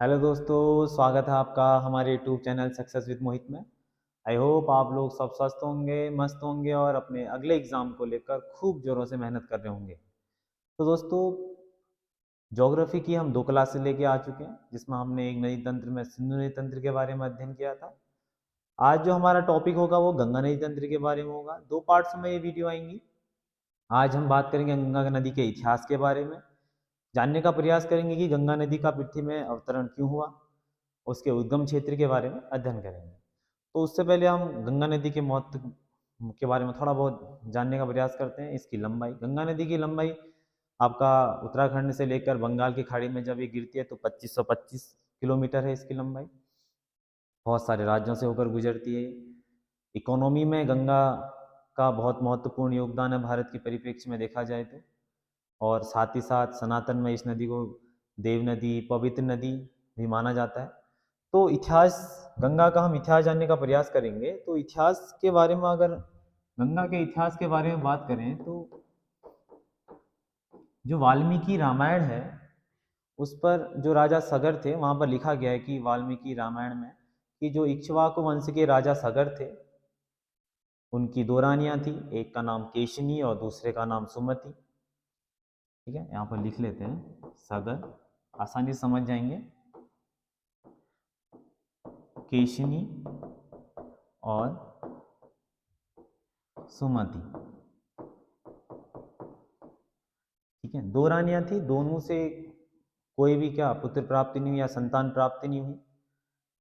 Hello दोस्तों, स्वागत है आपका हमारे यूट्यूब चैनल सक्सेस विद मोहित में। आई होप आप लोग सब स्वस्थ होंगे, मस्त होंगे और अपने अगले एग्ज़ाम को लेकर खूब ज़ोरों से मेहनत कर रहे होंगे। तो दोस्तों, ज्योग्राफी की हम 2 क्लासेस लेके आ चुके हैं, जिसमें हमने एक नदी तंत्र में सिंधु नदी तंत्र के बारे में अध्ययन किया था। आज जो हमारा टॉपिक होगा वो गंगा नदी तंत्र के बारे में होगा। 2 पार्ट्स में ये वीडियो आएंगी। आज हम बात करेंगे गंगा नदी के इतिहास के बारे में, जानने का प्रयास करेंगे कि गंगा नदी का पृथ्वी में अवतरण क्यों हुआ, उसके उद्गम क्षेत्र के बारे में अध्ययन करेंगे। तो उससे पहले हम गंगा नदी के महत्व के बारे में थोड़ा बहुत जानने का प्रयास करते हैं। इसकी लंबाई, गंगा नदी की लंबाई आपका उत्तराखंड से लेकर बंगाल की खाड़ी में जब ये गिरती है तो 2525 किलोमीटर है इसकी लंबाई। बहुत सारे राज्यों से होकर गुजरती है। इकोनॉमी में गंगा का बहुत महत्वपूर्ण योगदान है भारत के परिप्रेक्ष्य में देखा जाए तो। और साथ ही साथ सनातन में इस नदी को देव नदी, पवित्र नदी भी माना जाता है। तो इतिहास, गंगा का हम इतिहास जानने का प्रयास करेंगे। तो इतिहास के बारे में, अगर गंगा के इतिहास के बारे में बात करें तो जो वाल्मीकि रामायण है उस पर जो राजा सगर थे वहाँ पर लिखा गया है कि वाल्मीकि रामायण में कि जो इक्ष्वाकु वंश के राजा सगर थे उनकी 2 रानियां थी। एक का नाम केशिनी और दूसरे का नाम सुमति। ठीक है, यहाँ पर लिख लेते हैं सगर, आसानी से समझ जाएंगे। केशिनी और सुमति। ठीक है, 2 रानियां थी, दोनों से कोई भी क्या पुत्र प्राप्ति नहीं हुई या संतान प्राप्ति नहीं हुई।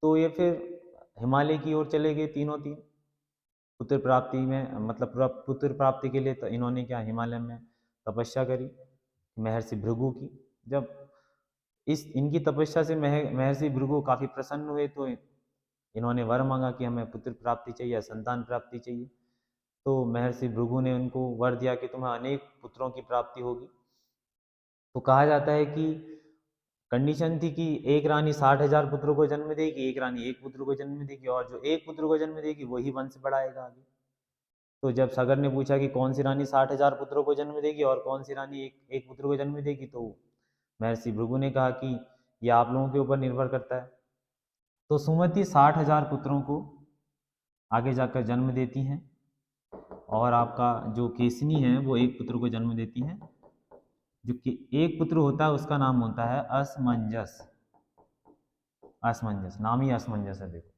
तो ये फिर हिमालय की ओर चले गए तीनों तीन। पुत्र प्राप्ति में मतलब पुत्र प्राप्ति के लिए तो इन्होंने क्या हिमालय में तपस्या करी महर्षि भृगु की। जब इस इनकी तपस्या से महर्षि भृगु काफी प्रसन्न हुए तो इन्होंने वर मांगा कि हमें पुत्र प्राप्ति चाहिए या संतान प्राप्ति चाहिए। तो महर्षि भृगु ने उनको वर दिया कि तुम्हें अनेक पुत्रों की प्राप्ति होगी। तो कहा जाता है कि कंडीशन थी कि एक रानी 60,000 पुत्रों को जन्म देगी, एक रानी एक पुत्र को जन्म देगी, और जो एक पुत्र को जन्म देगी वही वंश बढ़ाएगा आगे। तो जब सागर ने पूछा कि कौन सी रानी 60,000 पुत्रों को जन्म देगी और कौन सी रानी एक एक पुत्र को जन्म देगी, तो महर्षि भृगु ने कहा कि यह आप लोगों के ऊपर निर्भर करता है। तो सुमति 60,000 पुत्रों को आगे जाकर जन्म देती हैं, और आपका जो केसनी है वो एक पुत्र को जन्म देती हैं। जो कि एक पुत्र होता है उसका नाम होता है असमंजस। असमंजस, नाम ही असमंजस है, देखो।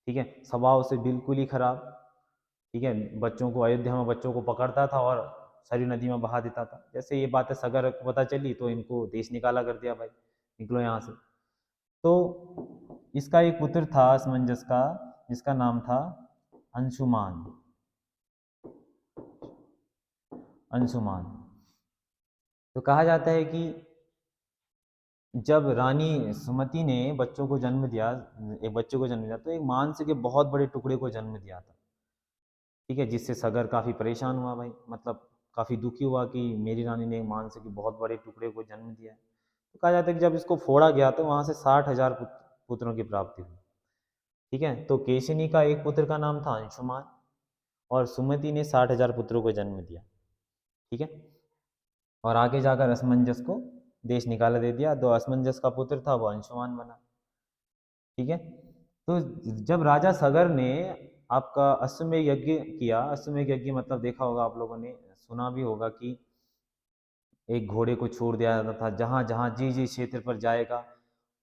ठीक है, स्वभाव से बिल्कुल ही खराब। ठीक है, बच्चों को, अयोध्या में बच्चों को पकड़ता था और सरयू नदी में बहा देता था। जैसे ये बातें सगर को पता चली तो इनको देश निकाला कर दिया, भाई निकलो यहाँ से। तो इसका एक पुत्र था असमंजस का, जिसका नाम था अंशुमान। अंशुमान। तो कहा जाता है कि जब रानी सुमति ने बच्चों को जन्म दिया, एक बच्चे को जन्म दिया, तो एक मांस के बहुत बड़े टुकड़े को जन्म दिया था। ठीक है, जिससे सगर काफी परेशान हुआ, भाई मतलब काफी दुखी हुआ कि मेरी रानी ने एक मांस के बहुत बड़े टुकड़े को जन्म दिया है। तो कहा जाता है कि जब इसको फोड़ा गया तो वहां से 60,000 पुत्रों की प्राप्ति हुई। ठीक है, तो केशिनी का एक पुत्र का नाम था अंशुमान, और सुमति ने 60,000 पुत्रों को जन्म दिया। ठीक है, और आगे जाकर असमंजस को देश निकाला दे दिया। तो असमंजस का पुत्र था वो अंशुमान बना। ठीक है, तो जब राजा सगर ने आपका अश्वमेध यज्ञ किया, अश्वमेध यज्ञ मतलब देखा होगा आप लोगों ने, सुना भी होगा कि एक घोड़े को छोड़ दिया जाता था, जहां जहां जिस क्षेत्र पर जाएगा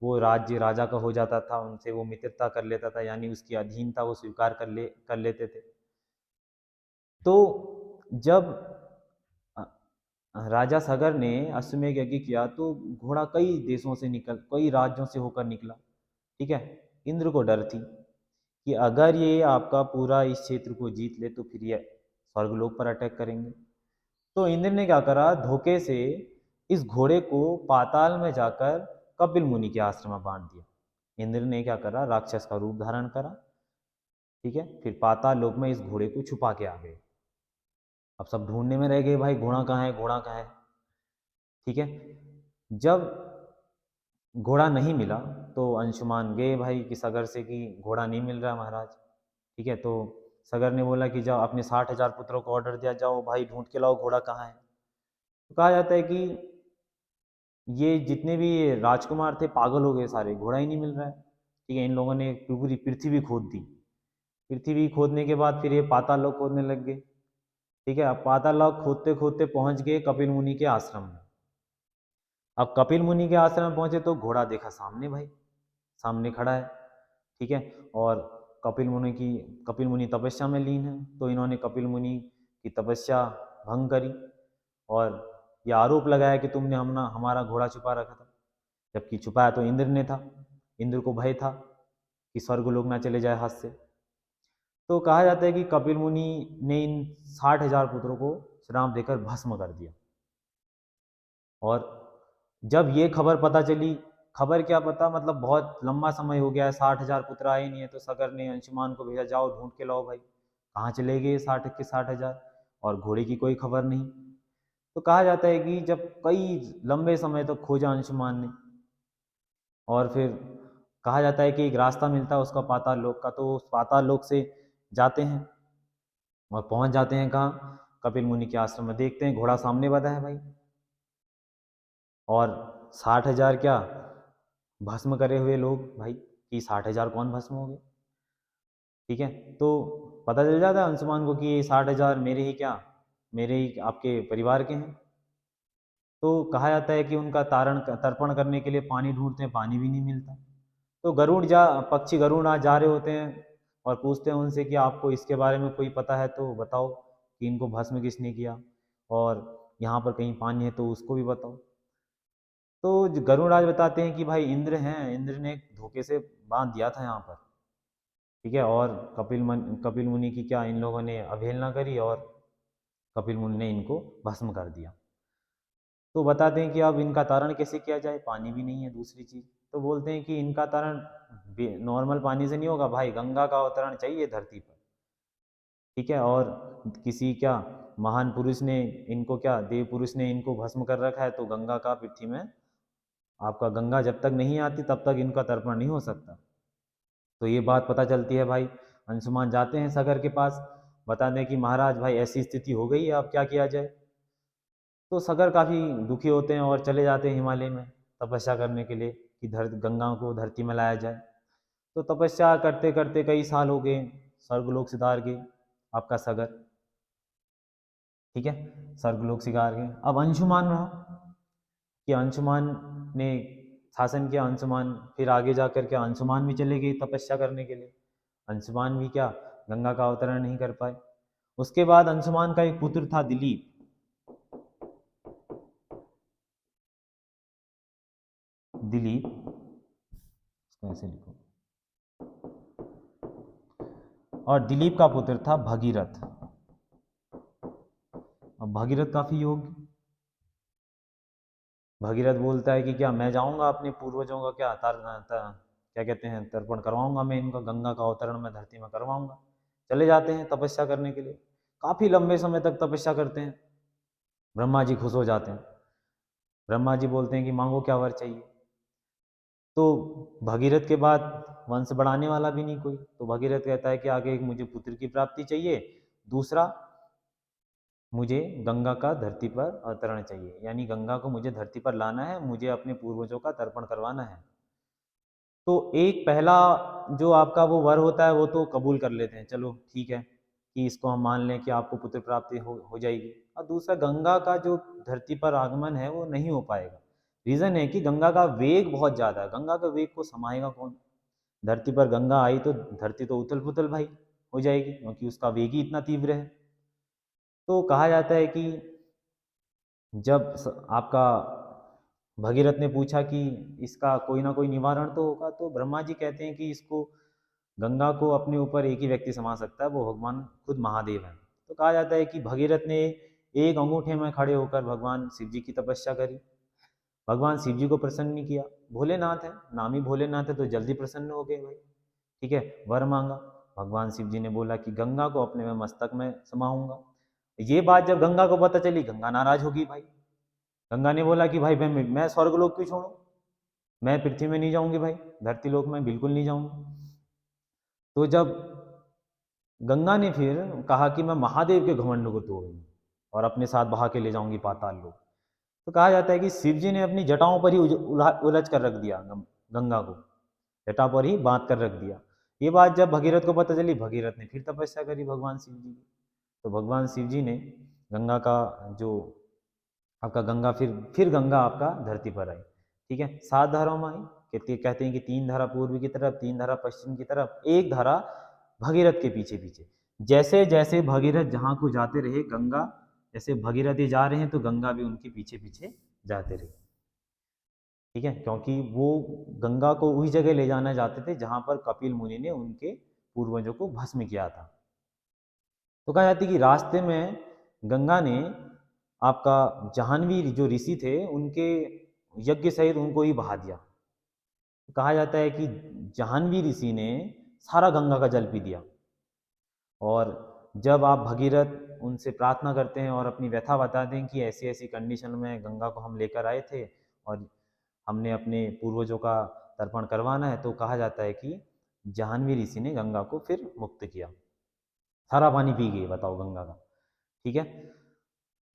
वो राज्य राजा का हो जाता था, उनसे वो मित्रता कर लेता था, यानी उसकी अधीनता वो स्वीकार कर लेते थे। तो जब अ, राजा सगर ने अश्वमेध यज्ञ किया तो घोड़ा कई देशों से निकल, कई राज्यों से होकर निकला। ठीक है, इंद्र को डर थी कि अगर ये आपका पूरा इस क्षेत्र को जीत ले तो फिर ये स्वर्गलोक पर अटैक करेंगे। तो इंद्र ने क्या करा, धोखे से इस घोड़े को पाताल में जाकर कपिल मुनि के आश्रम में बांध दिया। इंद्र ने क्या करा, राक्षस का रूप धारण करा। ठीक है, फिर पाताल लोक में इस घोड़े को छुपा के आ गए। अब सब ढूंढने में रह गए, भाई घोड़ा कहाँ है, घोड़ा कहाँ है। ठीक है, जब घोड़ा नहीं मिला तो अंशुमान गए भाई कि सगर से कि घोड़ा नहीं मिल रहा महाराज। ठीक है, तो सगर ने बोला कि जाओ, अपने 60,000 पुत्रों को ऑर्डर दिया, जाओ भाई ढूंढ के लाओ घोड़ा कहाँ है। तो कहा जाता है कि ये जितने भी राजकुमार थे पागल हो गए सारे, घोड़ा ही नहीं मिल रहा है। ठीक है, इन लोगों ने पूरी पृथ्वी खोद दी। पृथ्वी खोदने के बाद फिर ये पाताल लोक खोदने लग गए। ठीक है, अब पाताल लोक खोदते खोदते पहुंच गए कपिल मुनि के आश्रम में। अब कपिल मुनि के आश्रम में पहुंचे तो घोड़ा देखा सामने भाई, सामने खड़ा है। ठीक है, और कपिल मुनि तपस्या में लीन है, तो इन्होंने कपिल मुनि की तपस्या भंग करी और ये आरोप लगाया कि तुमने हमारा घोड़ा छुपा रखा था। जबकि छुपाया तो इंद्र ने था, इंद्र को भय था कि स्वर्ग लोग ना चले जाए हाथ से। तो कहा जाता है कि कपिल मुनि ने इन 60,000 पुत्रों को श्राप देकर भस्म कर दिया। और जब ये खबर पता चली, खबर क्या पता, मतलब बहुत लंबा समय हो गया है, 60,000 पुत्र आए नहीं है, तो सगर ने अंशुमान को भेजा, जाओ ढूंढ के लाओ भाई, कहाँ चले गए 60 के 60,000, और घोड़े की कोई खबर नहीं। तो कहा जाता है कि जब कई लंबे समय तक खोजा अंशुमान ने, और फिर कहा जाता है कि एक रास्ता मिलता है उसका पाताल लोक का, तो उस पाताल लोक से जाते हैं और पहुंच जाते हैं कहाँ, कपिल मुनि के आश्रम में। देखते हैं घोड़ा सामने बंधा है भाई, और 60,000 क्या भस्म करे हुए लोग भाई, कि 60,000 कौन भस्म हो गए। ठीक है, तो पता चल जाता है अंशुमान को कि ये 60,000 मेरे ही क्या, मेरे ही आपके परिवार के हैं। तो कहा जाता है कि उनका तारण तर्पण करने के लिए पानी ढूंढते हैं, पानी भी नहीं मिलता। तो पक्षी गरुड़ आज जा रहे होते हैं और पूछते हैं उनसे कि आपको इसके बारे में कोई पता है तो बताओ, कि इनको भस्म किसने किया, और यहाँ पर कहीं पानी है तो उसको भी बताओ। तो गरुड़राज बताते हैं कि भाई इंद्र हैं, इंद्र ने धोखे से बांध दिया था यहाँ पर। ठीक है, और कपिल मुनि की क्या इन लोगों ने अवहेलना करी, और कपिल मुनि ने इनको भस्म कर दिया। तो बताते हैं कि अब इनका तारण कैसे किया जाए, पानी भी नहीं है दूसरी चीज। तो बोलते हैं कि इनका तारण नॉर्मल पानी से नहीं होगा भाई, गंगा का अवतरण चाहिए धरती पर। ठीक है, और किसी क्या महान पुरुष ने इनको, क्या देव पुरुष ने इनको भस्म कर रखा है, तो गंगा का पृथ्वी में आपका, गंगा जब तक नहीं आती तब तक इनका तर्पण नहीं हो सकता। तो ये बात पता चलती है भाई, अंशुमान जाते हैं सागर के पास, बताते हैं कि महाराज भाई ऐसी स्थिति हो गई है, अब क्या किया जाए। तो सागर काफ़ी दुखी होते हैं और चले जाते हैं हिमालय में तपस्या करने के लिए कि गंगा को धरती में लाया जाए। तो तपस्या करते करते कई साल हो गए, स्वर्गलोक सिधार गए आपका सागर। ठीक है, स्वर्गलोक सिधार गए। अब अंशुमान रहा कि अंशुमान ने शासन किया, अंशुमान फिर आगे जा कर के अंशुमान भी चले गए तपस्या करने के लिए। अंशुमान भी क्या गंगा का अवतरण नहीं कर पाए। उसके बाद अंशुमान का एक पुत्र था दिलीप। दिलीप, इसको ऐसे लिखो, और दिलीप का पुत्र था भगीरथ। अब भगीरथ काफी योग्य, भगीरथ बोलता है कि क्या मैं जाऊंगा अपने पूर्वजों का क्या क्या कहते हैं तर्पण करवाऊंगा, मैं इनका गंगा का अवतरण मैं धरती में करवाऊंगा। चले जाते हैं तपस्या करने के लिए, काफी लंबे समय तक तपस्या करते हैं। ब्रह्मा जी खुश हो जाते हैं, ब्रह्मा जी बोलते हैं कि मांगो क्या वर चाहिए। तो भगीरथ के बाद वंश बढ़ाने वाला भी नहीं कोई, तो भगीरथ कहता है कि आगे एक मुझे पुत्र की प्राप्ति चाहिए, दूसरा मुझे गंगा का धरती पर अवतरण चाहिए, यानी गंगा को मुझे धरती पर लाना है, मुझे अपने पूर्वजों का तर्पण करवाना है। तो एक पहला जो आपका वो वर होता है वो तो कबूल कर लेते हैं, चलो ठीक है कि इसको हम मान लें कि आपको पुत्र प्राप्ति हो जाएगी। और दूसरा गंगा का जो धरती पर आगमन है वो नहीं हो पाएगा। रीज़न है कि गंगा का वेग बहुत ज़्यादा है, गंगा का वेग को समाएगा कौन। धरती पर गंगा आई तो धरती तो उथल पुथल भाई हो जाएगी, क्योंकि उसका वेग ही इतना तीव्र है। तो कहा जाता है कि जब आपका भगीरथ ने पूछा कि इसका कोई ना कोई निवारण तो होगा, तो ब्रह्मा जी कहते हैं कि इसको गंगा को अपने ऊपर एक ही व्यक्ति समा सकता है, वो भगवान खुद महादेव हैं। तो कहा जाता है कि भगीरथ ने एक अंगूठे में खड़े होकर भगवान शिव जी की तपस्या करी, भगवान शिव जी को प्रसन्न नहीं किया। भोलेनाथ है, नाम ही भोलेनाथ है, तो जल्दी प्रसन्न हो गए भाई। ठीक है, वर मांगा, भगवान शिव जी ने बोला कि गंगा को अपने में मस्तक में समाऊंगा। ये बात जब गंगा को पता चली, गंगा नाराज होगी भाई। गंगा ने बोला कि भाई मैं स्वर्गलोक क्यों छोड़ूं, मैं पृथ्वी में नहीं जाऊंगी भाई, धरती लोक में बिल्कुल नहीं जाऊंगी। तो जब गंगा ने फिर कहा कि मैं महादेव के घमंड को तोड़ूंगी और अपने साथ बहा के ले जाऊंगी पाताल लोक, तो कहा जाता है कि शिव जी ने अपनी जटाओं पर ही उलझ कर रख दिया गंगा को, जटा पर ही बांध कर रख दिया। ये बात जब भगीरथ को पता चली, भगीरथ ने फिर तपस्या करी भगवान शिव जी की। तो भगवान शिव जी ने गंगा का जो आपका गंगा फिर गंगा आपका धरती पर आई। ठीक है, 7 धाराओं में आई। कहते हैं कि 3 धारा पूर्व की तरफ, 3 धारा पश्चिम की तरफ, 1 धारा भगीरथ के पीछे पीछे। जैसे जैसे भगीरथ जहाँ को जाते रहे, गंगा जैसे भगीरथी जा रहे हैं तो गंगा भी उनके पीछे पीछे जाते रहे। ठीक है, क्योंकि वो गंगा को उसी जगह ले जाना चाहते थे जहाँ पर कपिल मुनि ने उनके पूर्वजों को भस्म किया था। तो कहा जाती है कि रास्ते में गंगा ने आपका जाह्नवी जो ऋषि थे उनके यज्ञ सहित उनको ही बहा दिया। तो कहा जाता है कि जाह्नवी ऋषि ने सारा गंगा का जल पी दिया। और जब आप भगीरथ उनसे प्रार्थना करते हैं और अपनी व्यथा बताते हैं कि ऐसी ऐसी कंडीशन में गंगा को हम लेकर आए थे और हमने अपने पूर्वजों का तर्पण करवाना है, तो कहा जाता है कि जाह्नवी ऋषि ने गंगा को फिर मुक्त किया, सारा पानी पी गई, बताओ गंगा का। ठीक है,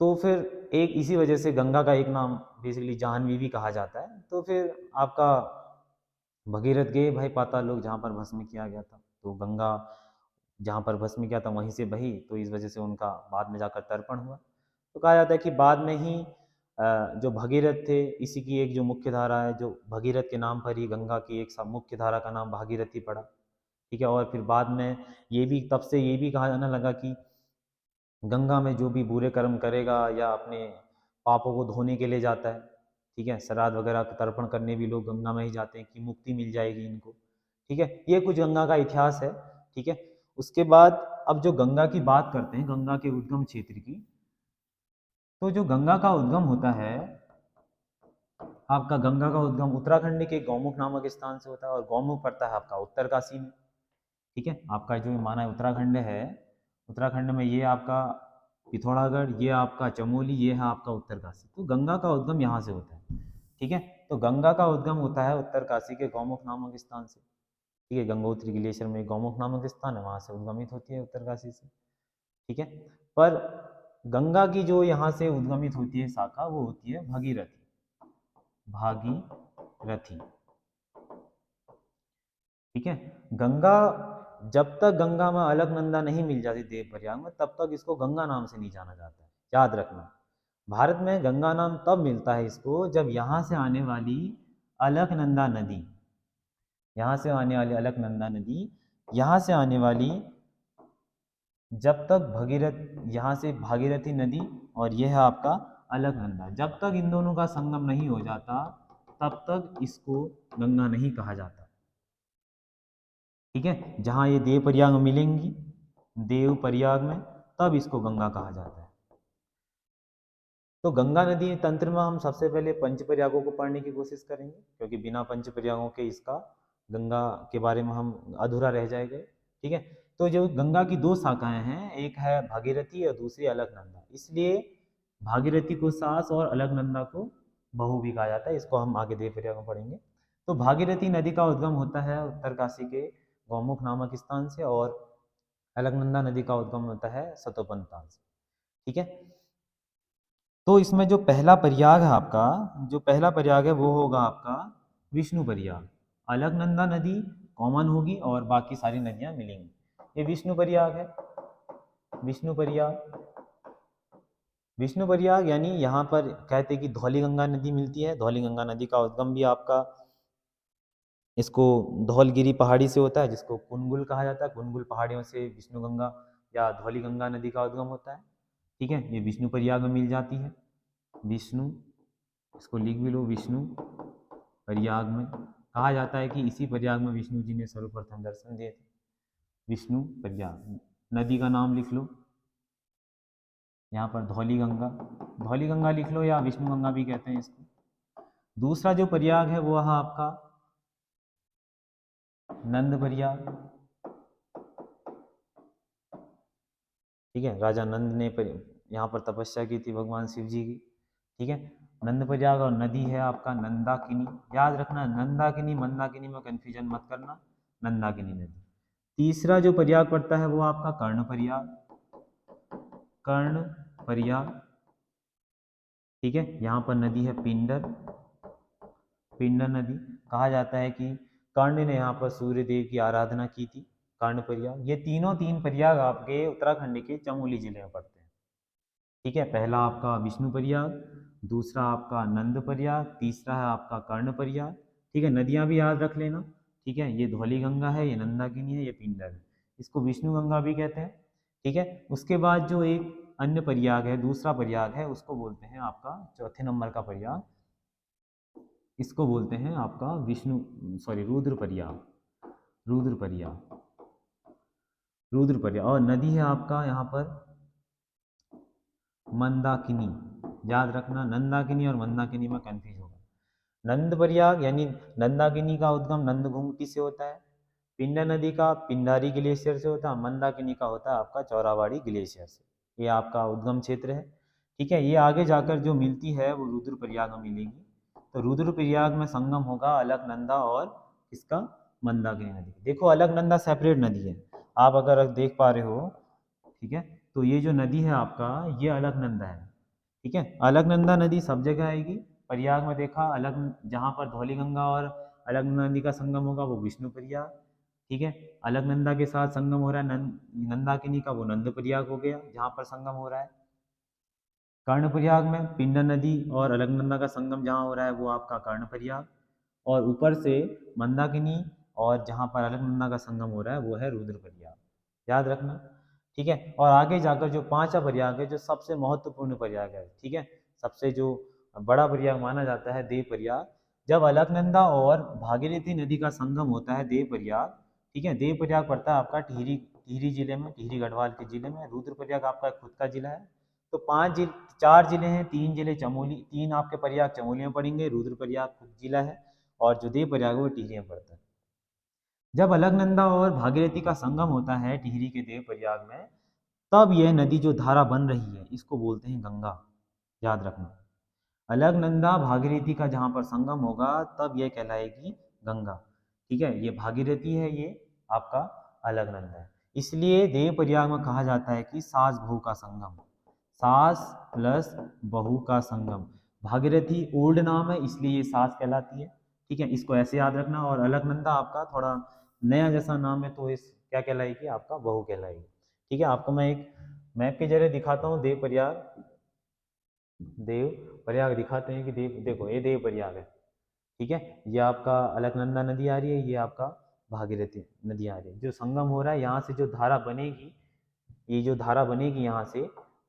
तो फिर एक इसी वजह से गंगा का एक नाम बेसिकली जाह्नवी भी कहा जाता है। तो फिर आपका भगीरथ गए भाई पाताल लोक जहाँ पर भस्म किया गया था, तो गंगा जहाँ पर भस्म किया था वहीं से बही, तो इस वजह से उनका बाद में जाकर तर्पण हुआ। तो कहा जाता है कि बाद में ही जो भगीरथ थे, इसी की एक जो मुख्य धारा है, जो भगीरथ के नाम पर ही गंगा की एक मुख्य धारा का नाम भागीरथी पड़ा। ठीक है, और फिर बाद में ये भी तब से ये भी कहा जाने लगा कि गंगा में जो भी बुरे कर्म करेगा या अपने पापों को धोने के लिए जाता है, ठीक है, श्राद्ध वगैरह तर्पण करने भी लोग गंगा में ही जाते हैं कि मुक्ति मिल जाएगी इनको। ठीक है, ये कुछ गंगा का इतिहास है। ठीक है, उसके बाद अब जो गंगा की बात करते हैं, गंगा के उद्गम क्षेत्र की, तो जो गंगा का उद्गम होता है, आपका गंगा का उद्गम उत्तराखंड के गौमुख नामक स्थान से होता है, और गौमुख पड़ता है आपका उत्तरकाशी में। ठीक है, आपका जो माना है उत्तराखंड है, उत्तराखंड में ये आपका पिथौरागढ़, ये आपका चमोली, ये है आपका उत्तरकाशी। तो गंगा का उद्गम यहाँ से होता है। ठीक है, तो गंगा का उद्गम होता है उत्तरकाशी के गौमुख नामक स्थान से। ठीक है, गंगोत्री ग्लेशियर में गौमुख नामक स्थान है, वहाँ से उद्गमित होती है उत्तरकाशी से। ठीक है, पर गंगा की जो यहाँ से उद्गमित होती है शाखा, वो होती है भगीरथी, भागीरथी। ठीक है, गंगा जब तक गंगा में अलकनंदा नहीं मिल जाती देवप्रयाग में, तब तक इसको गंगा नाम से नहीं जाना जाता है, याद रखना। भारत में गंगा नाम तब मिलता है इसको जब यहाँ से आने वाली अलकनंदा नदी, यहाँ से आने वाली अलकनंदा नदी, यहाँ से आने वाली, जब तक भगीरथ, यहाँ से भागीरथी नदी और यह है आपका अलकनंदा, जब तक इन दोनों का संगम नहीं हो जाता तब तक इसको गंगा नहीं कहा जाता। ठीक है, जहाँ ये देव प्रयाग में मिलेंगी, देव प्रयाग में, तब इसको गंगा कहा जाता है। तो गंगा नदी तंत्र में हम सबसे पहले पंच प्रयागों को पढ़ने की कोशिश करेंगे, क्योंकि बिना पंच प्रयागों के इसका गंगा के बारे में हम अधूरा रह जाएंगे। ठीक है, तो जो गंगा की 2 शाखाएं हैं, एक है भागीरथी और दूसरी अलकनंदा, इसलिए भागीरथी को सास और अलकनंदा को बहू भी कहा जाता है। इसको हम आगे देव प्रयाग में पढ़ेंगे। तो भागीरथी नदी का उद्गम होता है उत्तरकाशी के गौमुख नामक स्थान से, और अलकनंदा नदी का उद्गम होता है सतोपंत ताल से। ठीक है, तो इसमें जो पहला प्रयाग है आपका, जो पहला प्रयाग है वो होगा आपका विष्णु प्रयाग। अलकनंदा नदी कॉमन होगी और बाकी सारी नदियां मिलेंगी। ये विष्णु प्रयाग है, विष्णु प्रयाग। विष्णु प्रयाग यानी यहाँ पर कहते हैं कि धौली गंगा नदी मिलती है। धौली गंगा नदी का उद्गम भी आपका इसको धौलगिरी पहाड़ी से होता है, जिसको कुनगुल कहा जाता है। कुनगुल पहाड़ियों से विष्णु गंगा या धौली गंगा नदी का उद्गम होता है। ठीक है, ये विष्णु प्रयाग में मिल जाती है। विष्णु, इसको लिख भी लो, विष्णु प्रयाग में। कहा जाता है कि इसी प्रयाग में विष्णु जी ने सर्वप्रथम दर्शन दिए थे। विष्णु प्रयाग, नदी का नाम लिख लो यहाँ पर धौली गंगा, धौली गंगा लिख लो, या विष्णु गंगा भी कहते हैं इसको। दूसरा जो प्रयाग है वो है आपका नंद प्रयाग। ठीक है, राजा नंद ने यहाँ पर तपस्या की थी भगवान शिव जी की। ठीक है, नंद प्रयाग, और नदी है आपका नंदाकिनी। याद रखना, नंदाकिनी मंदाकिनी में कंफ्यूजन मत करना, नंदाकिनी नदी। तीसरा जो प्रयाग पड़ता है वो आपका कर्ण प्रयाग, कर्ण प्रयाग। ठीक है। यहाँ पर नदी है पिंडर, पिंडर नदी। कहा जाता है कि कर्ण ने यहाँ पर सूर्य देव की आराधना की थी, कर्ण प्रयाग। ये तीन प्रयाग आपके उत्तराखंड के चमोली जिले में पड़ते हैं। ठीक है, पहला आपका विष्णु प्रयाग, दूसरा आपका नंद प्रयाग, तीसरा है आपका कर्ण प्रयाग। ठीक है, नदियां भी याद रख लेना। ठीक है, ये धौली गंगा है, ये नंदाकिनी है, ये पिंडर है। इसको विष्णु गंगा भी कहते हैं। ठीक है, उसके बाद जो एक अन्य प्रयाग है, दूसरा प्रयाग है, उसको बोलते हैं आपका चौथे नंबर का प्रयाग, इसको बोलते हैं आपका विष्णु, सॉरी, रुद्र प्रयाग, रुद्र प्रयाग, रुद्र प्रयाग। और नदी है आपका यहाँ पर मंदाकिनी। याद रखना, नंदाकिनी और मंदाकिनी में कंफ्यूज होगा। नंद प्रयाग यानी नंदाकिनी का उद्गम नंद घुंगटी से होता है, पिंडा नदी का पिंडारी ग्लेशियर से होता है, मंदाकिनी का होता है आपका चौराबाड़ी ग्लेशियर से। ये आपका उद्गम क्षेत्र है। ठीक है, ये आगे जाकर जो मिलती है वो रुद्रप्रयाग में मिलेगी। तो रुद्रप्रयाग में संगम होगा अलकनंदा और इसका मंदाकिनी नदी। देखो, अलकनंदा सेपरेट नदी है, आप अगर देख पा रहे हो। ठीक है, तो ये जो नदी है आपका, ये अलकनंदा है। ठीक है, अलकनंदा नदी सब जगह आएगी। प्रयाग में देखा, अलग जहाँ पर धौलीगंगा और अलकनंदा नदी का संगम होगा वो विष्णु प्रयाग। ठीक है, अलकनंदा के साथ संगम हो रहा है नंदाकिनी का, वो नंद प्रयाग हो गया जहाँ पर संगम हो रहा है। कर्णप्रयाग में पिंडा नदी और अलकनंदा का संगम जहाँ हो रहा है वो आपका कर्णप्रयाग। और ऊपर से मंदाकिनी और जहाँ पर अलकनंदा का संगम हो रहा है वो है रुद्रप्रयाग। याद रखना। ठीक है, और आगे जाकर जो पांचवा प्रयाग है, जो सबसे महत्वपूर्ण प्रयाग है, ठीक है, सबसे जो बड़ा प्रयाग माना जाता है, देव प्रयाग। जब अलकनंदा और भागीरथी नदी का संगम होता है देव प्रयाग। ठीक है, देव प्रयाग पड़ता है आपका टिहरी, टिहरी जिले में, टिहरी गढ़वाल के जिले में। रुद्रप्रयाग आपका खुद का जिला है। तो चार जिले हैं, तीन जिले चमोली, तीन आपके प्रयाग चमोली में पड़ेंगे, रुद्रप्रयाग खुद जिला है, और जो देव प्रयाग है वो टिहरी में पड़ता है। जब अलकनंदा और भागीरथी का संगम होता है टिहरी के देव प्रयाग में, तब यह नदी जो धारा बन रही है इसको बोलते हैं गंगा। याद रखना, अलकनंदा भागीरथी का जहाँ पर संगम होगा तब यह कहलाएगी गंगा। ठीक है, ये भागीरथी है, ये आपका अलकनंदा है। इसलिए देव प्रयाग में कहा जाता है कि सास बहू का संगम, सास प्लस बहू का संगम। भागीरथी ओल्ड नाम है इसलिए ये सास कहलाती है। ठीक है, इसको ऐसे याद रखना। और अलकनंदा आपका थोड़ा नया जैसा नाम है, तो इस क्या कहलाएगी, आपका बहू कहलाएगी। ठीक है, आपको मैं एक मैप के जरिए दिखाता हूँ देव प्रयाग, देव प्रयाग दिखाते हैं कि देव, देखो ये देव प्रयाग है। ठीक है, ये आपका अलकनंदा नदी आ रही है, ये आपका भागीरथी नदी आ रही है। जो संगम हो रहा है यहाँ से जो धारा बनेगी, ये जो धारा बनेगी यहाँ से,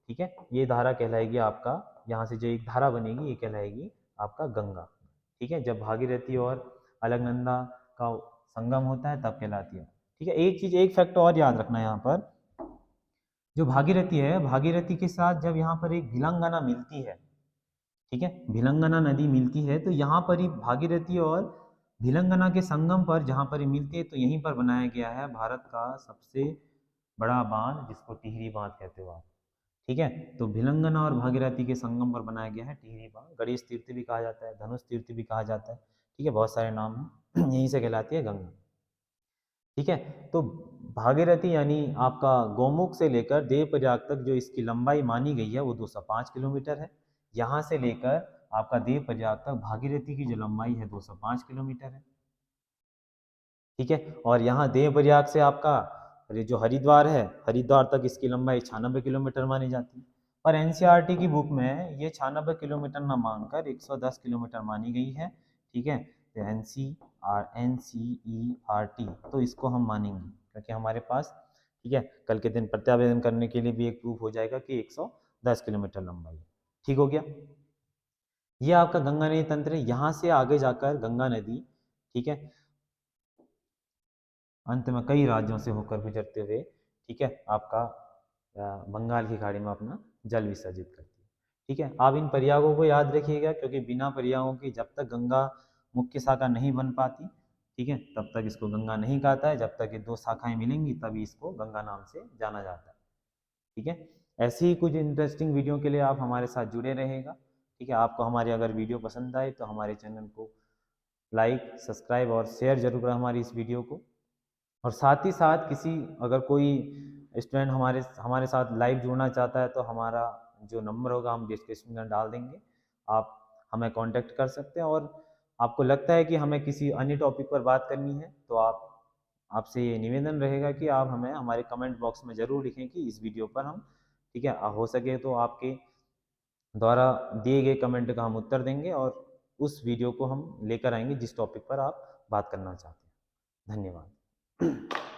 ठीक है, ये धारा कहलाएगी आपका, यहाँ से जो एक धारा बनेगी ये कहलाएगी आपका गंगा। ठीक है, जब भागीरथी और अलकनंदा का संगम होता है तब कहलाती है। ठीक है, एक चीज, एक फैक्ट और याद रखना, यहाँ पर जो भागीरथी है, भागीरथी के साथ जब यहाँ पर एक भिलंगना मिलती है, ठीक है, भिलंगना नदी मिलती है, तो यहाँ पर ही भागीरथी और भिलंगना के संगम पर जहाँ पर ये मिलती है, तो यहीं पर बनाया गया है भारत का सबसे बड़ा बांध, जिसको टिहरी बांध कहते हो आप। ठीक है, तो भिलंगना और भागीरथी के संगम पर बनाया गया है टिहरी बांध। गणेश तीर्थ भी कहा जाता है, धनुष तीर्थ भी कहा जाता है। ठीक है, बहुत सारे नाम हैं, यहीं से कहलाती है गंगा। ठीक है, तो भागीरथी यानी आपका गौमुख से लेकर देवप्रयाग तक जो इसकी लंबाई मानी गई है वो 205 किलोमीटर है। यहाँ से लेकर आपका देवप्रयाग तक भागीरथी की जो लंबाई है 205 किलोमीटर है। ठीक है, और यहाँ देवप्रयाग से आपका जो हरिद्वार है, हरिद्वार तक इसकी लंबाई 96 किलोमीटर मानी जाती है। पर एनसीईआरटी की बुक में ये 96 किलोमीटर न मानकर 110 किलोमीटर मानी गई है। ठीक है, तो एनसीईआरटी, तो इसको हम मानेंगे क्योंकि हमारे पास, ठीक है, कल के दिन प्रत्यावेदन करने के लिए भी एक प्रूफ हो जाएगा कि 110 किलोमीटर लंबाई है। ठीक हो गया, ये आपका गंगा नदी तंत्र है। यहाँ से आगे जाकर गंगा नदी, ठीक है, अंत में कई राज्यों से होकर गुजरते हुए, ठीक है, आपका बंगाल की खाड़ी में अपना जल विसर्जित करती है। ठीक है, आप इन प्रयागों को याद रखिएगा क्योंकि बिना प्रयागों के जब तक गंगा मुख्य शाखा नहीं बन पाती, ठीक है, तब तक इसको गंगा नहीं कहता है। जब तक ये दो शाखाएं मिलेंगी तभी इसको गंगा नाम से जाना जाता है। ठीक है, ऐसे ही कुछ इंटरेस्टिंग वीडियो के लिए आप हमारे साथ जुड़े रहेगा। ठीक है, आपको हमारी अगर वीडियो पसंद आए तो हमारे चैनल को लाइक, सब्सक्राइब और शेयर जरूर करें हमारी इस वीडियो को। और साथ ही साथ किसी, अगर कोई स्टूडेंट हमारे हमारे साथ लाइव जुड़ना चाहता है तो हमारा जो नंबर होगा हम डिस्क्रिप्शन में डाल देंगे। आप हमें कांटेक्ट कर सकते हैं। और आपको लगता है कि हमें किसी अन्य टॉपिक पर बात करनी है तो आपसे ये निवेदन रहेगा कि आप हमें हमारे कमेंट बॉक्स में ज़रूर लिखें कि इस वीडियो पर हम, ठीक है, हो सके तो आपके द्वारा दिए गए कमेंट का हम उत्तर देंगे और उस वीडियो को हम लेकर आएंगे जिस टॉपिक पर आप बात करना चाहते हैं। धन्यवाद।